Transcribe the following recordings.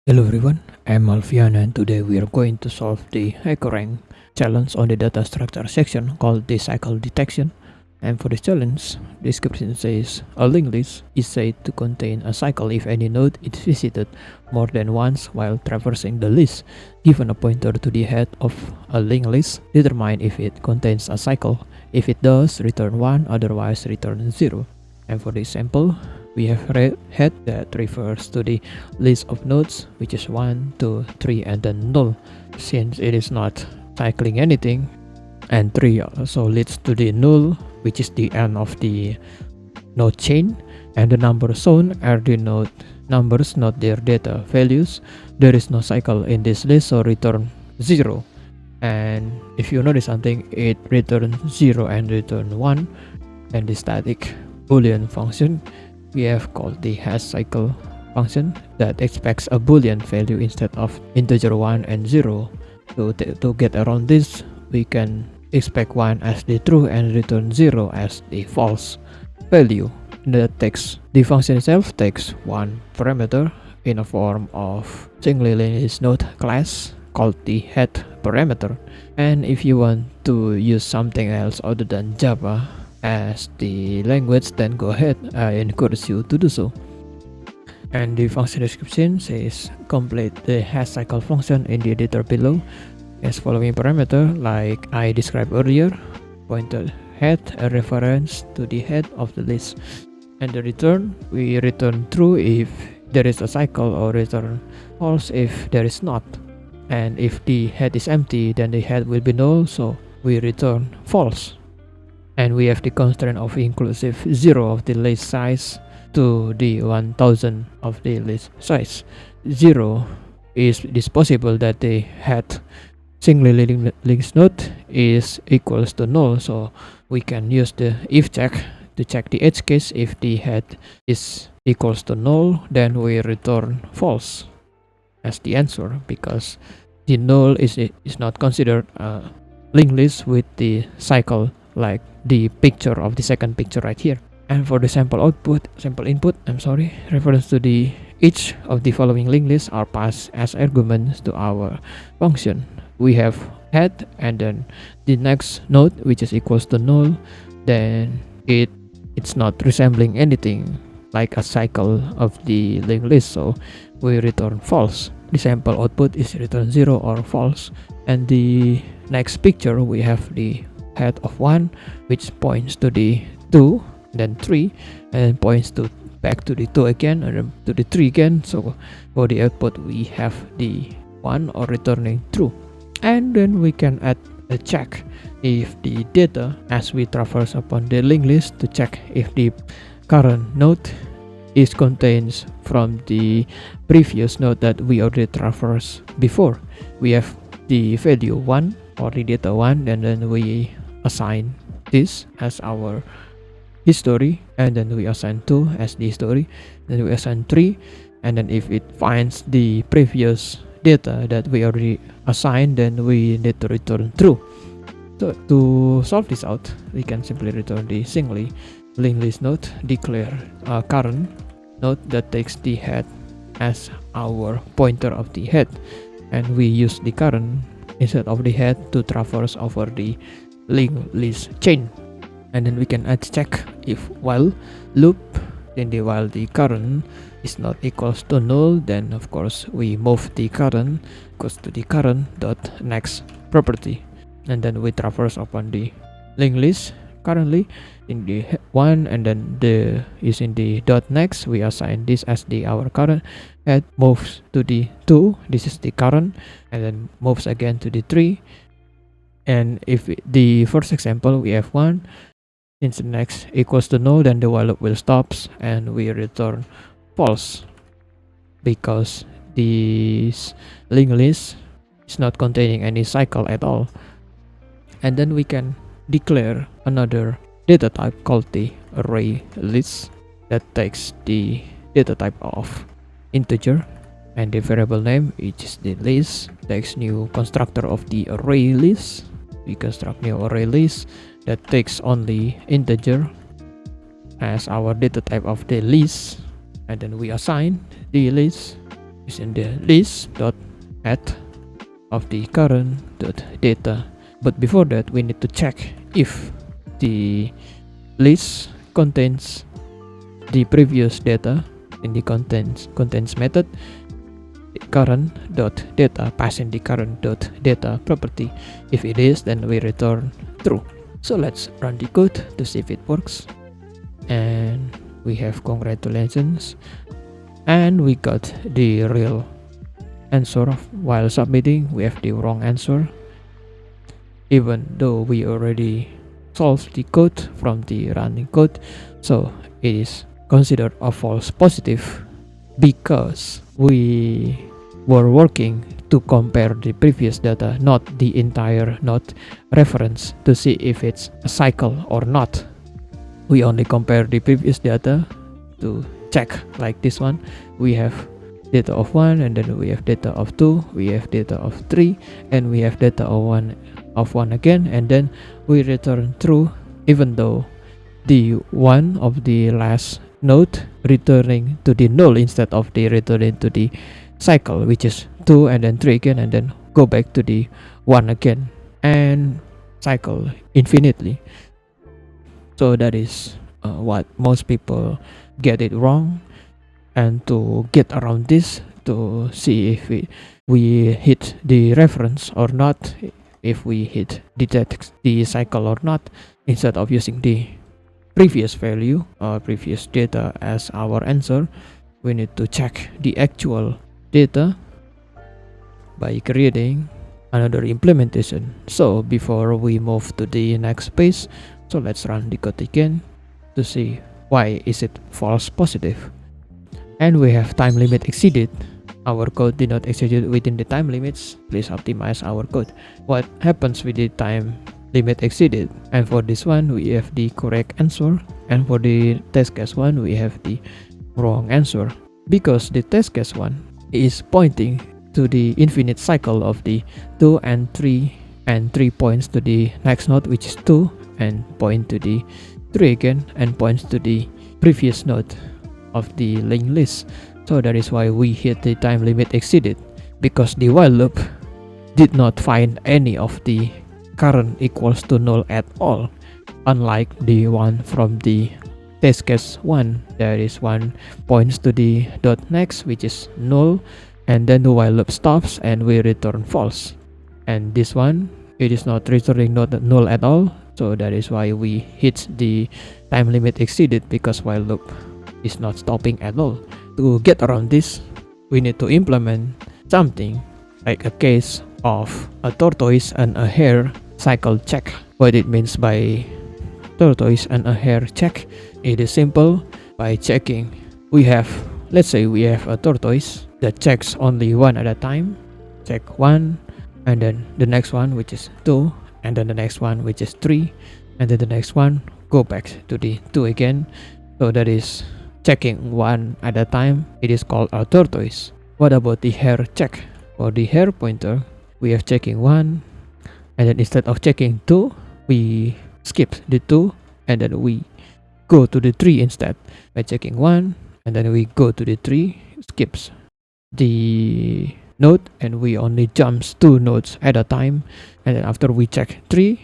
Hello everyone, I'm Alfian and today we are going to solve the HackerRank challenge on the data structure section called the cycle detection. And for this challenge, the description says a linked list is said to contain a cycle if any node is visited more than once while traversing the list. Given a pointer to the head of a linked list, determine if it contains a cycle. If it does, return 1, otherwise return 0. And for this sample, we have head that refers to the list of nodes, which is 1, 2, 3, and then null, since it is not cycling anything. And 3 also leads to the null, which is the end of the node chain, and the numbers shown are the node numbers, not their data values. There is no cycle in this list, so return 0. And if you notice something, it returns 0 and return 1. And the static boolean function we have called the hash cycle function that expects a boolean value instead of integer 1 and 0. So to get around this, we can expect 1 as the true and return 0 as the false value. The function itself takes one parameter in a form of singly lineage node class called the head parameter. And if you want to use something else other than Java as the language, then go ahead, I encourage you to do so. And the function description says complete the hash cycle function in the editor below as following parameter like I described earlier: pointer head, a reference to the head of the list, and the return, we return true if there is a cycle or return false if there is not. And if the head is empty, then the head will be null, so we return false. And we have the constraint of inclusive 0 of the list size to the 1000 of the list size. 0 is it is possible that the head singly linked node is equals to null, so we can use the if check to check the edge case. If the head is equals to null, then we return false as the answer, because the null is not considered a linked list with the cycle, like the picture of the second picture right here. And for the sample input, reference to the each of the following linked lists are passed as arguments to our function. We have head and then the next node, which is equals to null, then it's not resembling anything like a cycle of the linked list, so we return false. The sample output is return 0 or false. And the next picture, we have the head of 1, which points to the 2, then 3, and points to back to the 2 again, and then to the 3 again. So for the output, we have the 1 or returning true. And then we can add a check if the data as we traverse upon the linked list to check if the current node is contains from the previous node that we already traversed before. We have the value 1 or the data 1, and then we assign this as our history, and then we assign 2 as the history, then we assign 3, and then if it finds the previous data that we already assigned, then we need to return true. So to solve this out, we can simply return the singly linked list node, declare a current node that takes the head as our pointer of the head, and we use the current instead of the head to traverse over the linked list chain. And then we can add check if while loop, then while the current is not equals to null, then of course we move the current equals to the current dot next property, and then we traverse upon the linked list currently in the 1, and then the is in the dot next, we assign this as the our current head, moves to the 2, this is the current, and then moves again to the 3. And if the first example we have 1, since the next equals to null, then the while loop will stops and we return false, because this linked list is not containing any cycle at all. And then we can declare another data type called the array list that takes the data type of integer, and the variable name, which is the list, takes new constructor of the array list. We construct new array list that takes only integer as our data type of the list, and then we assign the list using the list dot add of the current dot data. But before that, we need to check if the list contains the previous data in the contents method, the current dot data, passing the current dot data property. If it is, then we return true. So let's run the code to see if it works. And we have congratulations, and we got the real answer. While submitting, we have the wrong answer, even though we already solved the code from the running code. So it is considered a false positive because we were working to compare the previous data, not the entire node reference, to see if it's a cycle or not. We only compare the previous data to check, like this one. We have data of 1, and then we have data of 2, we have data of 3, and we have data of 1 again, and then we return true, even though the one of the last node returning to the null instead of the returning to the cycle, which is 2 and then 3 again, and then go back to the 1 again and cycle infinitely. So that is what most people get it wrong. And to get around this, to see if we hit the reference or not, if we hit the cycle or not, instead of using the previous value or previous data as our answer, we need to check the actual data by creating another implementation. So before we move to the next page, so let's run the code again to see why is it false positive. And we have time limit exceeded. Our code did not execute within the time limits. Please optimize our code. What happens with the time limit exceeded? And for this one, we have the correct answer, and for the test case one, we have the wrong answer, because the test case one is pointing to the infinite cycle of the 2 and 3, and 3 points to the next node, which is 2, and point to the 3 again, and points to the previous node of the linked list. So that is why we hit the time limit exceeded, because the while loop did not find any of the current equals to null at all, unlike the one from the test case 1. There is one points to the dot next, which is null, and then the while loop stops and we return false. And this one, it is not returning null at all, so that is why we hit the time limit exceeded, because while loop is not stopping at all. To get around this, we need to implement something like a case of a tortoise and a hare cycle check. What it means by tortoise and a hare check, it is simple. By checking, let's say we have a tortoise that checks only 1 at a time. Check 1, and then the next one, which is 2, and then the next one, which is 3, and then the next one, go back to the 2 again. So that is checking 1 at a time. It is called a tortoise. What about the hare check? For the hare pointer, we have checking 1, and then instead of checking 2, we skip the 2, and then we go to the 3 instead. By checking 1, and then we go to the 3, skips the node, and we only jumps 2 nodes at a time. And then after we check 3,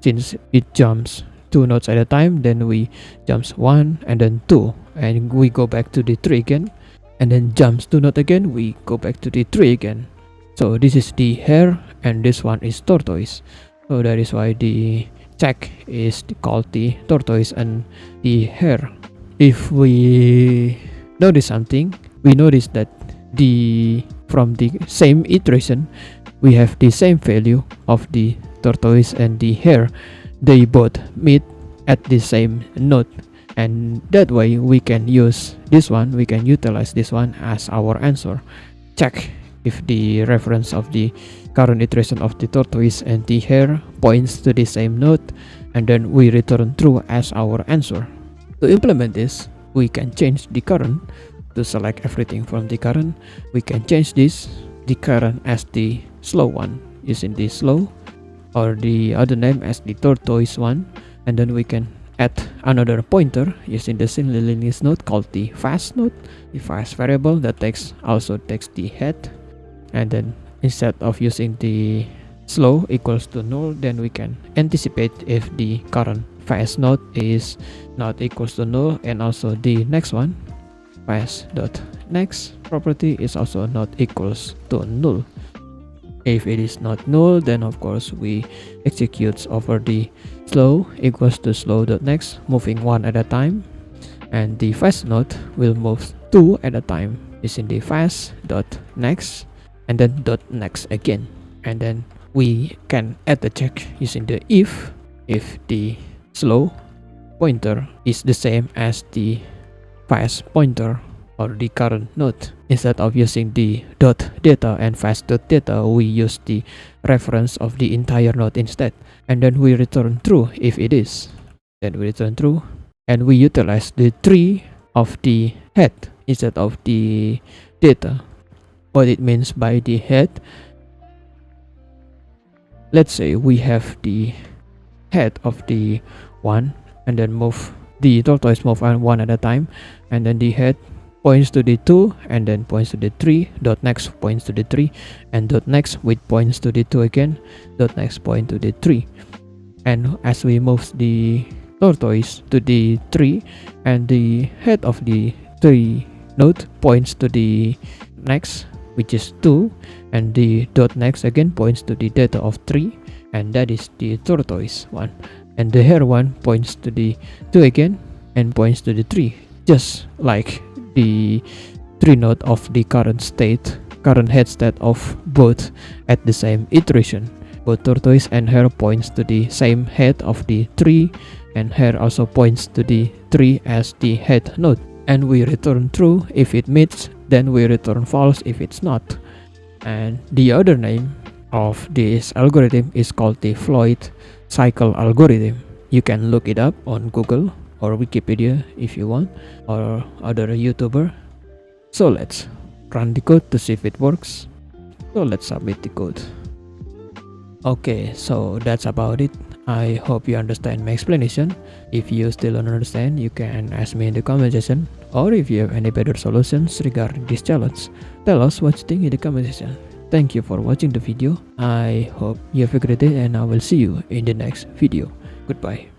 since it jumps 2 nodes at a time, then we jumps 1 and then 2, and we go back to the 3 again, and then jumps 2 nodes again, we go back to the 3 again. So this is the hare, and this one is tortoise. So that is why the check is called the tortoise and the hare. If we notice something, we notice that from the same iteration, we have the same value of the tortoise and the hare. They both meet at the same node, and that way we can use this one, we can utilize this one as our answer. Check if the reference of the current iteration of the tortoise and the hare points to the same node, and then we return true as our answer. To implement this, we can change the current. To select everything from the current, we can change the current as the slow one, using the slow, or the other name as the tortoise one, and then we can add another pointer using the simultaneous node called the fast node, the fast variable that also takes the head. And then instead of using the slow equals to null, then we can anticipate if the current fast node is not equals to null, and also the next one, fast.next property, is also not equals to null. If it is not null, then of course we execute over the slow equals to slow.next, moving one at a time, and the fast node will move two at a time using the fast.next and then .next again. And then we can add the check using the if the slow pointer is the same as the fast pointer or the current node. Instead of using the .data and fast.data, we use the reference of the entire node instead, and then we return true if it is. Then we return true, and we utilize the tree of the head instead of the data. What it means by the head, let's say we have the head of the one, and then move the tortoise move one at a time, and then the head points to the 2 and then points to the 3, .next points to the 3, and .next which points to the 2 again, .next point to the 3. And as we move the tortoise to the 3, and the head of the 3 node points to the next, which is 2, and the .next again points to the data of 3, and that is the tortoise one. And the hare one points to the 2 again and points to the 3, just like the 3 node of the current head state of both at the same iteration. Both tortoise and hare points to the same head of the 3, and hare also points to the 3 as the head node. And we return true if it meets, then we return false if it's not. And the other name of this algorithm is called the Floyd cycle algorithm. You can look it up on Google or Wikipedia if you want, or other YouTuber. So let's run the code to see if it works. So let's submit the code. Okay, so that's about it. I hope you understand my explanation. If you still don't understand, you can ask me in the comment section, or if you have any better solutions regarding this challenge, tell us what you think in the comment section. Thank you for watching the video. I hope you have a great day, and I will see you in the next video. Goodbye.